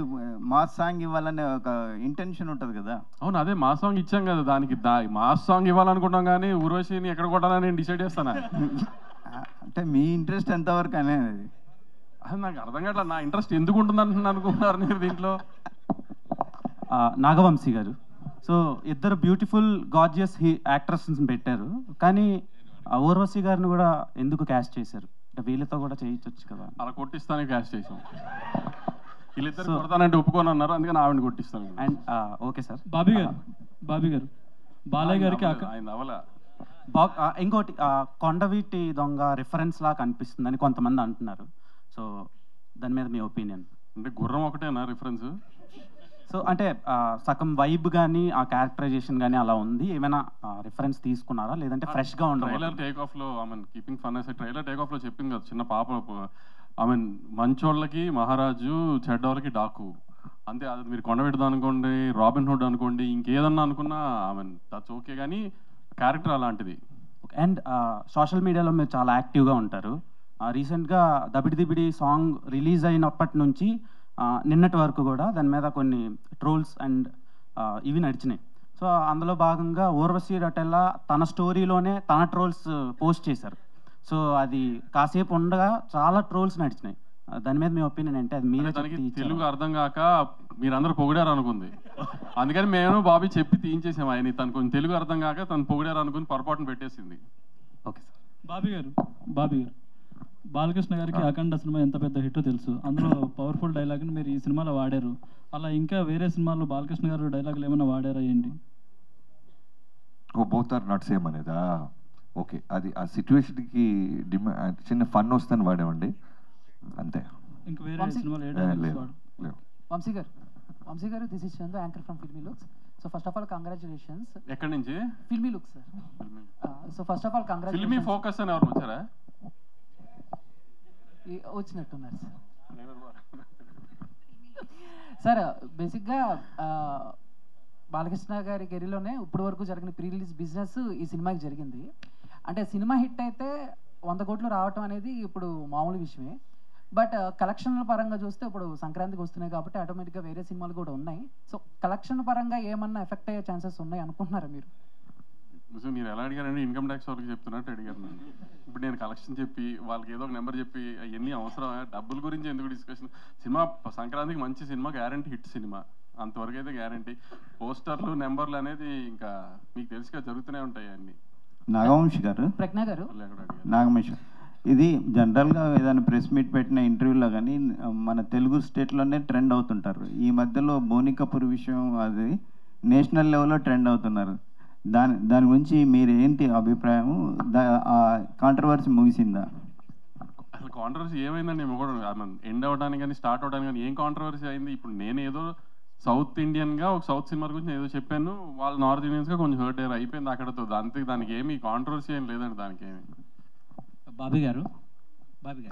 మాస్ సాంగ్ ఇవ్వాలనే ఒక ఇంటెన్షన్ ఉంటుంది కదా. అవును, అదే మాస్ సాంగ్ ఇచ్చాం కదా, దానికి మాస్ సాంగ్ ఇవ్వాలనుకుంటాం కానీ ఊర్వశిని ఎక్కడ కొట్టాలని నేను డిసైడ్ చేస్తానా? అంటే మీ ఇంట్రెస్ట్ ఎంతవరకు అనేది అది నాకు అర్థం కావట్లేదు. నా ఇంట్రెస్ట్ ఎందుకు ఉంటుంది అనుకుంటున్నారు మీరు దీంట్లో? నాగవంశీ గారు, సో ఇద్దరు బ్యూటిఫుల్ గార్జియస్ యాక్ట్రెస్ని పెట్టారు, కానీ ఊర్వశి గారిని కూడా ఎందుకు క్యాస్ట్ చేశారు? అంటే వీళ్ళతో కూడా చేయించవచ్చు కదా. అలా కొట్టిస్తానే క్యాస్ట్ చేసాం. వీళ్ళిద్దరు కొడతానంటే ఒప్పుకొని అన్నారు, అందుకని ఆవిడని కొట్టిస్తాను. And okay sir. Bobby garu Balayya గారికి ఆయన అవలా ఇంకోటి కొండవీటి దొంగ రిఫరెన్స్ లా కనిపిస్తుందని కొంతమంది అంటున్నారు. సో దాని మీద మీ ఒపీనియన్? అంటే గుర్రం ఒకటేనా రిఫరెన్స్? సో అంటే సగం వైబ్ కానీ ఆ క్యారెక్టరైజేషన్ కానీ అలా ఉంది, ఏమైనా రిఫరెన్స్ తీసుకున్నారా లేదంటే ఫ్రెష్గా ఉండదు? ట్రైలర్ టేక్ ఆఫ్లో ఐ మీన్ కీపింగ్ ఫన్ అసే ట్రైలర్ టేక్ ఆఫ్లో చెప్పింది కదా, చిన్న పాప ఐ మీన్ మంచోళ్ళకి మహారాజు, చెడ్డోళ్ళకి డాకు అంతే. అది మీరు కొండవీటిది అనుకోండి, రాబిన్ హుడ్ అనుకోండి, ఇంకేదన్నా అనుకున్నా ఐ మీన్ దట్స్ ఓకే, కానీ క్యారెక్టర్ అలాంటిది. అండ్ సోషల్ మీడియాలో మీరు చాలా యాక్టివ్గా ఉంటారు. రీసెంట్గా దబిడి దిబిడి సాంగ్ రిలీజ్ అయినప్పటి నుంచి నిన్నటి వరకు కూడా దాని మీద కొన్ని ట్రోల్స్ అండ్ ఇవి నడిచినాయి. సో అందులో భాగంగా ఊర్వశి రటెల్లా తన స్టోరీలోనే తన ట్రోల్స్ పోస్ట్ చేశారు. సో అది కాసేపు ఉండగా చాలా ట్రోల్స్ నడిచినాయి. దాని మీద మీ ఒపీనియన్ ఏంటి? అది మీరే తెలుగు అర్థం కాక మీరందరూ పొగిడారు అనుకుంది, అందుకని మేము బాబీ చెప్పి తీయించేసాము. ఆయన తను కొంచెం తెలుగు అర్థం కాక తను పొగిడారు అనుకుని పొరపాటును పెట్టేసింది. Okay sir. బాబీ గారు బాలకృష్ణ గారికి అఖండ సినిమా ఎంత పెద్ద హిట్ తెలుసు, అందులో పవర్ఫుల్ డైలాగ్ని మీరు ఈ సినిమాలో వాడారు. అలా ఇంకా వేరే సినిమాల్లో బాలకృష్ణ గారు డైలాగులు ఏమైనా వాడారా ఏంటి? బోత్ ఆర్ నాట్ సేమ్ అనేదా? ఓకే, అది ఆ సిచ్యువేషన్కి చిన్న ఫన్ వస్తుందని వాడామండి అంతే. ఇంకా వేరే సినిమాలో ఏ డైలాగ్స్ వాడు? వంశీ గారు this is Chandu, anchor from filmy looks. So first of all congratulations. ఎక్కడి నుంచి? Filmy looks sir. So first of all congratulations. Filmy focus అని ఎవరు వచ్చారా? వచ్చినట్టున్నారు సార్. బేసిక్గా బాలకృష్ణ గారి కెరీర్లోనే ఇప్పటి వరకు జరిగిన ప్రీ రిలీజ్ బిజినెస్ ఈ సినిమాకి జరిగింది. అంటే సినిమా హిట్ అయితే 100 కోట్లు రావటం అనేది ఇప్పుడు మామూలు విషయమే. బట్ కలెక్షన్ల పరంగా చూస్తే ఇప్పుడు సంక్రాంతికి వస్తున్నాయి కాబట్టి ఆటోమేటిక్గా వేరే సినిమాలు కూడా ఉన్నాయి. సో కలెక్షన్ పరంగా ఏమన్నా ఎఫెక్ట్ అయ్యే ఛాన్సెస్ ఉన్నాయి అనుకుంటున్నారా మీరు? మీరు ఎలా అడిగారంటే ఇన్కమ్ ట్యాక్స్ వాళ్ళకి చెప్తున్నట్టు అడిగారు నన్ను. ఇప్పుడు నేను కలెక్షన్ చెప్పి వాళ్ళకి ఏదో ఒక నెంబర్ చెప్పి అవన్నీ అవసరం? డబ్బుల గురించి ఎందుకు డిస్కషన్? సినిమా సంక్రాంతికి మంచి సినిమా, గ్యారంటీ హిట్ సినిమా, అంతవరకు అయితే గ్యారంటీ. పోస్టర్లు నెంబర్లు అనేది ఇంకా మీకు తెలుసుగా జరుగుతూనే ఉంటాయి అన్ని. నాగవంశి గారు, నాగవంశి, ఇది జనరల్గా ఏదైనా ప్రెస్ మీట్ పెట్టిన ఇంటర్వ్యూలో కానీ మన తెలుగు స్టేట్లోనే ట్రెండ్ అవుతుంటారు. ఈ మధ్యలో బోని కపూర్ విషయం అది నేషనల్ లెవెల్లో ట్రెండ్ అవుతున్నారు. దాని గురించి మీరు ఏంటి అభిప్రాయం? కాంట్రవర్సీ ముగిసిందా? అసలు కాంట్రవర్సీ ఏమైందండి? ఎండ్ అవ్వడానికి కానీ స్టార్ట్ అవ్వడానికి కానీ ఏం కాంట్రవర్సీ అయింది? ఇప్పుడు నేను ఏదో సౌత్ ఇండియన్గా ఒక సౌత్ సినిమా గురించి ఏదో చెప్పాను, వాళ్ళు నార్త్ ఇండియన్స్గా కొంచెం హర్ట్ అయ్యారు, అయిపోయింది అక్కడతో. దానికి ఏమి కాంట్రవర్సీ ఏం లేదండి. దానికి ఏమి. బాబీ గారు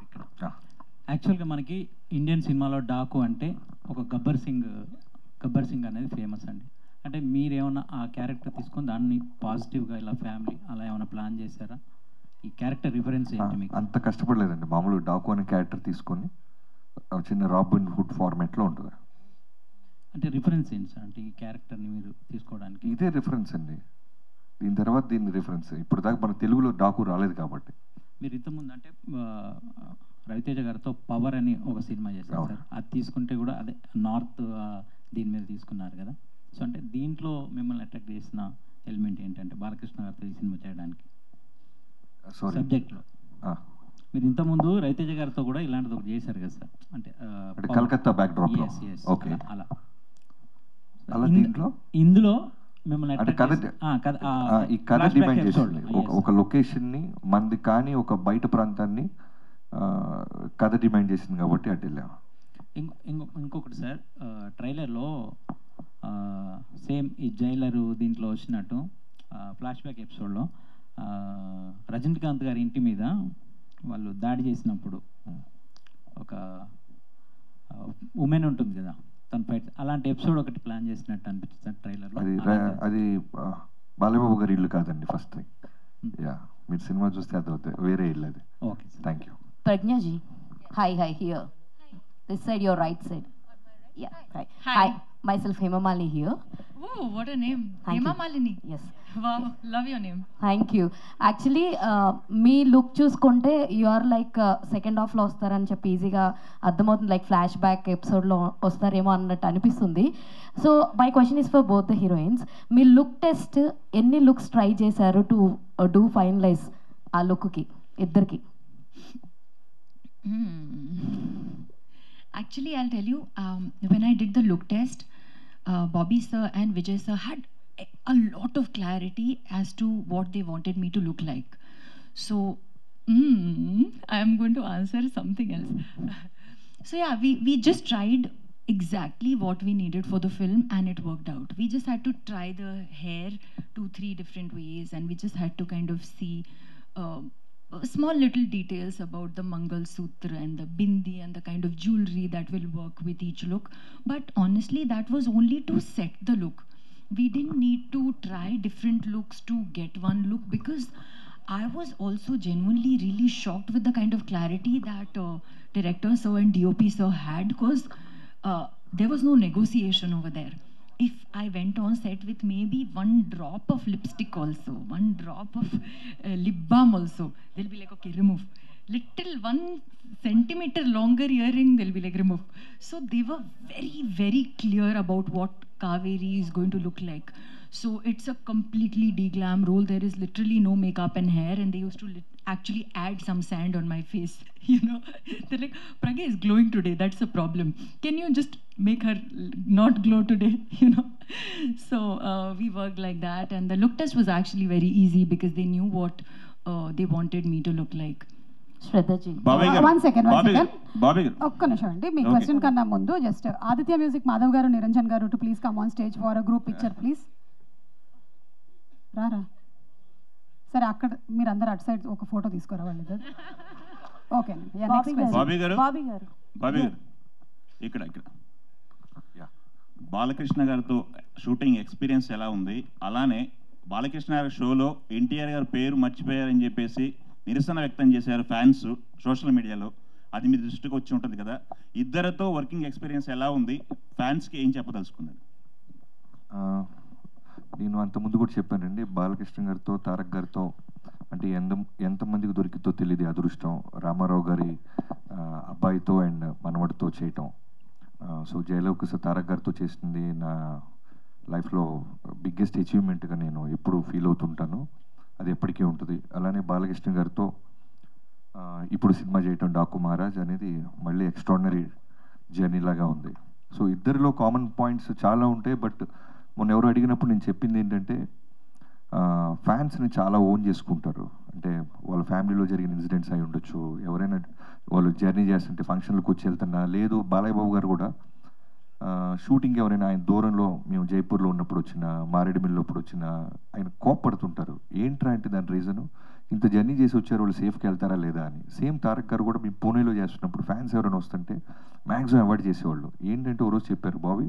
ఇక్కడ యాక్చువల్గా మనకి ఇండియన్ సినిమాలో డాకు అంటే ఒక గబ్బర్ సింగ్ అనేది ఫేమస్ అండి. అంటే మీరేమన్నా ఆ క్యారెక్టర్ తీసుకొని దాన్ని పాజిటివ్గా ఇలా ఫ్యామిలీ అలా ఏమైనా ప్లాన్ చేశారా? ఈ క్యారెక్టర్ రిఫరెన్స్ ఏంటి మీకు? అంత కష్టపడలేదండి. మామూలుగా డాకు అనే క్యారెక్టర్ తీసుకొని చిన్న రాబిన్ హుడ్ ఫార్మాట్లో ఉంటుంది. అంటే రిఫరెన్స్ ఏంటి సార్? అంటే ఈ క్యారెక్టర్ని మీరు తీసుకోవడానికి ఇదే రిఫరెన్స్ అండి. దీని తర్వాత దీని రిఫరెన్స్. ఇప్పుడు దాకా మన తెలుగులో డాకు రాలేదు కాబట్టి. మీరు ఇంతకుముందు అంటే రవితేజ గారితో పవర్ అని ఒక సినిమా చేశారు సార్, అది తీసుకుంటే కూడా అదే నార్త్ దీని మీద తీసుకున్నారు కదా. సో అంటే దీంట్లో మిమ్మల్ని అట్రాక్ట్ చేసిన ఎలిమెంట్ ఏంటంటే బాలకృష్ణ గారితో ఈ సినిమా చేయడానికి సబ్జెక్ట్లో? మీరు ఇంతకుముందు రవితేజ గారితో కూడా ఇలాంటిది ఒకటి చేశారు కదా సార్, అంటే కలకత్తా బ్యాక్ డ్రాప్. ఓకే, అలా ఇందులో మిమ్మల్ని ఈ కథ డిమాండ్ చేసింది. ఒక లొకేషన్ని మంది కానీ ఒక బయట ప్రాంతాన్ని కథ డిమాండ్ చేసింది కాబట్టి అటు వెళ్ళాము. ఇంకొకటి సార్, ట్రైలర్లో సేమ్ ఈ జైలరు దీంట్లో వచ్చినట్టు ఫ్లాష్ బ్యాక్ ఎపిసోడ్లో రజనీకాంత్ గారి ఇంటి మీద వాళ్ళు దాడి చేసినప్పుడు ఒక ఉమెన్ ఉంటుంది కదా తన ఫైట్, అలాంటి ఎపిసోడ్ ఒకటి ప్లాన్ చేసినట్టు అనిపిస్తుంది ట్రైలర్లో. అది బాలయ్యబాబు గారి ఇల్లు కాదండి ఫస్ట్ థింగ్. యా, మీరు సినిమా చూస్తే అదవుతాయి, వేరే ఇల్లు అది. Okay, thank you. Pragnaji, hi, here. This side, your right side. Yeah, hi. Hi, myself Hema Malini here. Oh, what a name. Thank Hema you. Malini. Yes. Wow, love your name. Thank you. Actually, me look చూసుకుంటే you are like second హాఫ్లో వస్తారని చెప్పి ఈజీగా అర్థమవుతుంది, like flash back ఎపిసోడ్లో వస్తారేమో అన్నట్టు అనిపిస్తుంది. So my question is for both the heroines. Me look test ఎన్ని లుక్స్ ట్రై చేశారు టు డూ ఫైనలైజ్ ఆ లుక్కి ఇద్దరికి? Actually, I'll tell you, when I did the look test, Bobby sir and Vijay sir had a lot of clarity as to what they wanted me to look like. So, I am going to answer something else. So yeah, we just tried exactly what we needed for the film and it worked out. We just had to try the hair 2-3 different ways and we just had to kind of see small little details about the Mangal Sutra and the bindi and the kind of jewelry that will work with each look. But honestly, that was only to set the look. We didn't need to try different looks to get one look because I was also genuinely really shocked with the kind of clarity that director sir and DOP sir had, because there was no negotiation over there. If I went on set with maybe one drop of lipstick also, one drop of lip balm also, they'll be like, okay, remove. Little 1 centimeter longer earring, they'll be like, remove. So they were very, very clear about what Kaveri is going to look like. So it's a completely de-glam role. There is literally no makeup and hair, and they used to actually add some sand on my face. You know, they're like, Pragya is glowing today. That's a problem. Can you just make her not glow today? You know. So we worked like that, and the look test was actually very easy because they knew what they wanted me to look like. Shraddhaji, one second ఒక్క నిమిషం అండి. మీ question కన్నా ముందు just Aditya music Madhav గారు, నిరంజన్ గారు to please come on stage for a group picture please. రారా సరే, అక్కడ మీరు అందరు అటు సైడ్ ఒక ఫోటో తీసుకోరా వాళ్ళు. ఓకే, బాబీ గారు ఇక్కడ బాలకృష్ణ గారితో షూటింగ్ ఎక్స్పీరియన్స్ ఎలా ఉంది? అలానే బాలకృష్ణ గారి షోలో ఎన్టీఆర్ గారి పేరు మర్చిపోయారని చెప్పేసి నిరసన వ్యక్తం చేశారు ఫ్యాన్స్ సోషల్ మీడియాలో. అది మీ దృష్టికి వచ్చి ఉంటుంది కదా, ఇద్దరితో వర్కింగ్ ఎక్స్పీరియన్స్ ఎలా ఉంది? ఫ్యాన్స్కి ఏం చెప్పదలుచుకున్నారు? నేను అంతకుముందు కూడా చెప్పానండి, బాలకృష్ణ గారితో తారక్ గారితో అంటే ఎంతమందికి దొరికితో తెలియదు అదృష్టం. రామారావు గారి అబ్బాయితో అండ్ మనవడితో చేయటం. సో జయలవకుశ తారక్ గారితో చేసింది నా లైఫ్లో బిగ్గెస్ట్ అచీవ్మెంట్గా నేను ఎప్పుడు ఫీల్ అవుతుంటాను. అది ఎప్పటికీ ఉంటుంది. అలానే బాలకృష్ణ గారితో ఇప్పుడు సినిమా చేయటం డాకు మహారాజ్ అనేది మళ్ళీ ఎక్స్ట్రాడినరీ జర్నీ లాగా ఉంది. సో ఇద్దరిలో కామన్ పాయింట్స్ చాలా ఉంటాయి. బట్ మొన్న ఎవరు అడిగినప్పుడు నేను చెప్పింది ఏంటంటే, ఫ్యాన్స్ని చాలా ఓన్ చేసుకుంటారు. అంటే వాళ్ళ ఫ్యామిలీలో జరిగిన ఇన్సిడెంట్స్ అయి ఉండొచ్చు, ఎవరైనా వాళ్ళు జర్నీ చేస్తుంటే ఫంక్షన్లకు వచ్చి వెళ్తున్నా, లేదు బాలయ్యబాబు గారు కూడా షూటింగ్ ఎవరైనా ఆయన దూరంలో మేము జైపూర్లో ఉన్నప్పుడు వచ్చిన, మారేడుమిల్లిలో అప్పుడు వచ్చిన ఆయన కోప్పడుతుంటారు. ఏంట్రా అంటే దాని రీజను, ఇంత జర్నీ చేసి వచ్చారు వాళ్ళు సేఫ్కి వెళ్తారా లేదా అని. సేమ్ తారక్ గారు కూడా మేము పూణేలో చేస్తున్నప్పుడు ఫ్యాన్స్ ఎవరైనా వస్తుంటే మ్యాక్సిమం అవాయిడ్ చేసేవాళ్ళు. ఏంటంటే ఓ రోజు చెప్పారు, బాబీ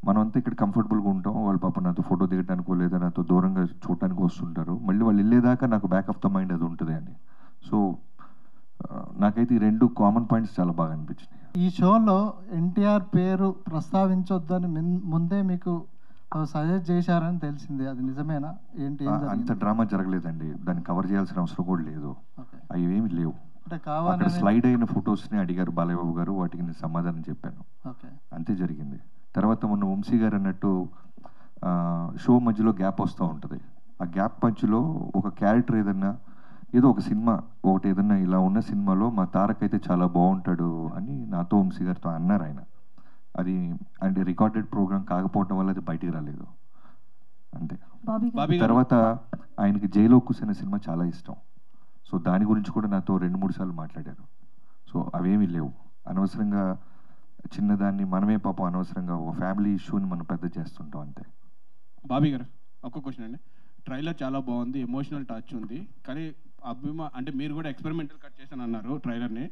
మనం అంతా ఇక్కడ కంఫర్టబుల్గా ఉంటాం, వాళ్ళు పాప నాతో ఫోటో దిగడానికో లేదా నాతో దూరంగా చూడటానికి వస్తుంటారు, మళ్ళీ వాళ్ళు వెళ్ళేదాకా నాకు బ్యాక్ ఆఫ్ ద మైండ్ అది ఉంటుంది అని. సో నాకైతే ఈ రెండు కామన్ పాయింట్స్ చాలా బాగా అనిపించినాయి. ఈ షోలో ఎన్టీఆర్ పేరు ప్రస్తావించొద్దని ముందే మీకు సజెస్ట్ చేశారని తెలిసింది, అది నిజమేనా? ఏంటి? అంత డ్రామా జరగలేదండి, దాన్ని కవర్ చేయాల్సిన అవసరం కూడా లేదు. అవి ఏమి లేవు. అంటే కావాలి స్లైడ్ అయిన ఫొటోస్ని అడిగారు బాలయ్యబాబు గారు, వాటికి నేను సమాధానం చెప్పాను, అంతే జరిగింది. తర్వాత మొన్న వంశీ గారు అన్నట్టు షో మధ్యలో గ్యాప్ వస్తూ ఉంటుంది. ఆ గ్యాప్ మధ్యలో ఒక క్యారెక్టర్ ఏదన్నా, ఏదో ఒక సినిమా ఒకటి ఏదన్నా ఇలా ఉన్న సినిమాలో మా తారక్ అయితే చాలా బాగుంటాడు అని నాతో వంశీ గారితో అన్నారు ఆయన. అది అంటే రికార్డెడ్ ప్రోగ్రామ్ కాకపోవడం వల్ల అది బయటికి రాలేదు అంతే. తర్వాత ఆయనకి జైలవకుశ అనే సినిమా చాలా ఇష్టం. సో దాని గురించి కూడా నాతో 2-3 సార్లు మాట్లాడారు. సో అవేమీ లేవు. అనవసరంగా చిన్నదాన్ని మనమే పాపం అనవసరంగా ఒక ఫ్యామిలీ ఇష్యూని మనం పెద్ద చేస్తుంటాం అంతే. బాబీ గారు ఒక్క క్వశ్చన్ అండి. ట్రైలర్ చాలా బాగుంది, ఎమోషనల్ టచ్ ఉంది, కానీ అంటే మీరు కూడా ఎక్స్పెరిమెంటల్ కట్ చేశాను అన్నారు ట్రైలర్ని.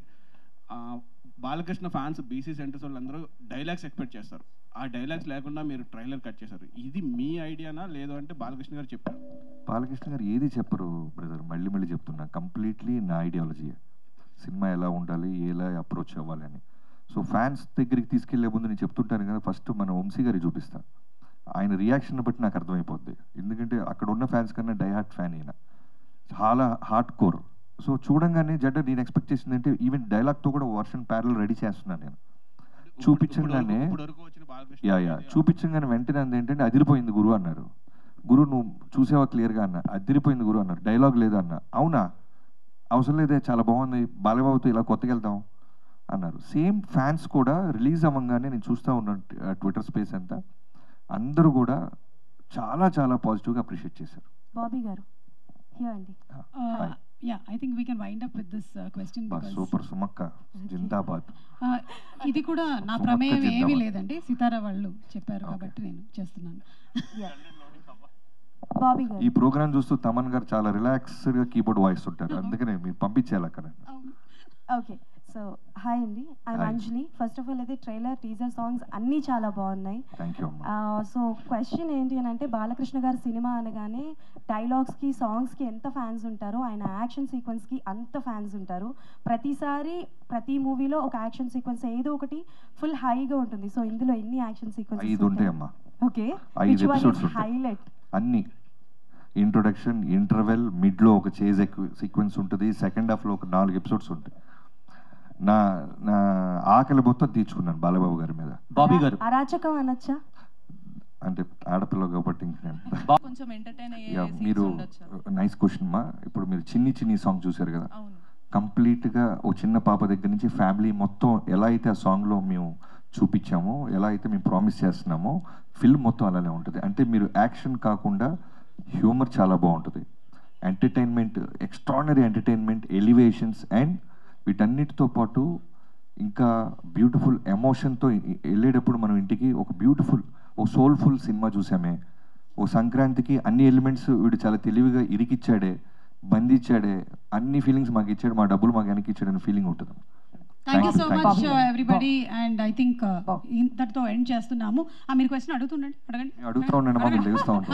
బాలకృష్ణ ఫ్యాన్స్ బీసీ సెంటర్స్ వాళ్ళందరూ డైలాగ్స్ ఎక్స్పెక్ట్ చేస్తారు. ఆ డైలాగ్స్ లేకుండా మీరు ట్రైలర్ కట్ చేశారు. ఇది మీ ఐడియానా లేదు అంటే బాలకృష్ణ గారు చెప్పారు? బాలకృష్ణ గారు ఏది చెప్పరు బ్రదర్, మళ్ళీ మళ్ళీ చెప్తున్నా, కంప్లీట్లీ నా ఐడియాలజీ. సినిమా ఎలా ఉండాలి, ఎలా అప్రోచ్ అవ్వాలి అని. సో ఫ్యాన్స్ దగ్గరికి తీసుకెళ్లే ముందు నేను చెప్తుంటాను కదా, ఫస్ట్ మన వంశీ గారికి చూపిస్తాను. ఆయన రియాక్షన్ బట్టి నాకు అర్థమైపోద్ది. ఎందుకంటే అక్కడ ఉన్న ఫ్యాన్స్ కన్నా డై హార్ట్ ఫ్యాన్ ఈయన, చాలా హార్డ్ కోర్. సో చూడంగానే నేను ఎక్స్పెక్ట్ చేసింది అంటే ఈవెన్ డైలాగ్తో కూడా వర్షన్ ప్యారల్ రెడీ చేస్తున్నాను నేను. చూపించగానే చూపించగానే వెంటనే ఏంటంటే అదిరిపోయింది గురు అన్నారు. గురు నువ్వు చూసేవా క్లియర్గా అన్న, అదిరిపోయింది గురు అన్నారు. డైలాగ్ లేదు అన్న, అవునా అవసరం లేదే చాలా బాగుంది బాలబాబుతో ఇలా కొత్తగా వెళ్తాం అన్నారు. సేమ్ ఫ్యాన్స్ కూడా రిలీజ్ అవ్వగానే నేను చూస్తూ ఉన్నాను ట్విట్టర్ స్పేస్ అంతా, అందరూ కూడా చాలా చాలా పాజిటివ్గా అప్రిషియేట్ చేశారు. బాబీ గారు అండి. Yeah, I think we can wind up with this question because super సుమక్క జిందాబాద్. ఇది కూడా నా ప్రమేయం ఏమీ లేదండి, సితారా వాళ్ళు చెప్పారు కాబట్టి నేను చేస్తున్నాను. బాబీ గారు ఈ ప్రోగ్రామ్ చూస్తూ తమన్ గారు చాలా రిలాక్స్డ్గా కీబోర్డ్ వాయిస్ ఉంటారు, అందుకనే మీరు పంపించాలి అక్కడ. ఓకే, సో హాయ్ అండి, I'm Anjali. First of all అయితే ట్రైలర్ టీజర్ సాంగ్స్ అన్నీ చాలా బాగున్నాయి. సో క్వశ్చన్ ఏంటి అని అంటే, బాలకృష్ణ గారి సినిమా అనగానే డైలాగ్స్కి సాంగ్స్కి ఎంత ఫ్యాన్స్ ఉంటారో ఆయన యాక్షన్ సీక్వెన్స్కి అంత ఫ్యాన్స్ ఉంటారు. ప్రతిసారి ప్రతి మూవీలో ఒక యాక్షన్ సీక్వెన్స్ ఏదో ఒకటి ఫుల్ హైగా ఉంటుంది. సో ఇందులో ఎన్ని యాక్షన్ సీక్వెన్సెస్ ఉంటాయమ్మా? ఓకే, హైలైట్ అన్ని ఇంట్రొడక్షన్, ఇంటర్వెల్, మిడ్లో ఒక చేజ్ సీక్వెన్స్ ఉంటుంది, సెకండ్ హాఫ్లో ఒక 4 ఎపిసోడ్స్ ఉంటాయి. నా ఆకలి మొత్తం తీర్చుకున్నాను బాలబాబు గారి మీద. బాబీ గారు అరాచకం అనొచ్చా అంటే ఆడపిల్ల కాబట్టి మీరు నైస్ క్వశ్చన్ మా. ఇప్పుడు మీరు చిన్ని సాంగ్ చూసారు కదా, కంప్లీట్గా ఓ చిన్న పాప దగ్గర నుంచి ఫ్యామిలీ మొత్తం ఎలా అయితే ఆ సాంగ్లో మేము చూపించామో, ఎలా అయితే మేము ప్రామిస్ చేస్తున్నామో, ఫిల్మ్ మొత్తం అలానే ఉంటుంది. అంటే మీరు యాక్షన్ కాకుండా హ్యూమర్ చాలా బాగుంటుంది, entertainment, extraordinary entertainment, elevations, and వీటన్నిటితో పాటు ఇంకా బ్యూటిఫుల్ ఎమోషన్తో వెళ్ళేటప్పుడు మనం ఇంటికి ఒక బ్యూటిఫుల్, ఓ సోల్ఫుల్ సినిమా చూసామే. ఓ సంక్రాంతికి అన్ని ఎలిమెంట్స్ వీడు చాలా తెలివిగా ఇరికిచ్చాడే, బంధించాడే, అన్ని ఫీలింగ్స్ మాకు ఇచ్చాడు, మా డబ్బులు మాకు వెనక్కి ఇచ్చాడని ఫీలింగ్ ఉంటుంది. Thank you so much everybody. And I think ఇంతటితో ఎండ్ చేస్తున్నాము. మీరు క్వశ్చన్ అడుగుతుండండి, అడగండి. అడుగుతూ ఉండండి, మాకు తెలుస్తూ ఉంటాం.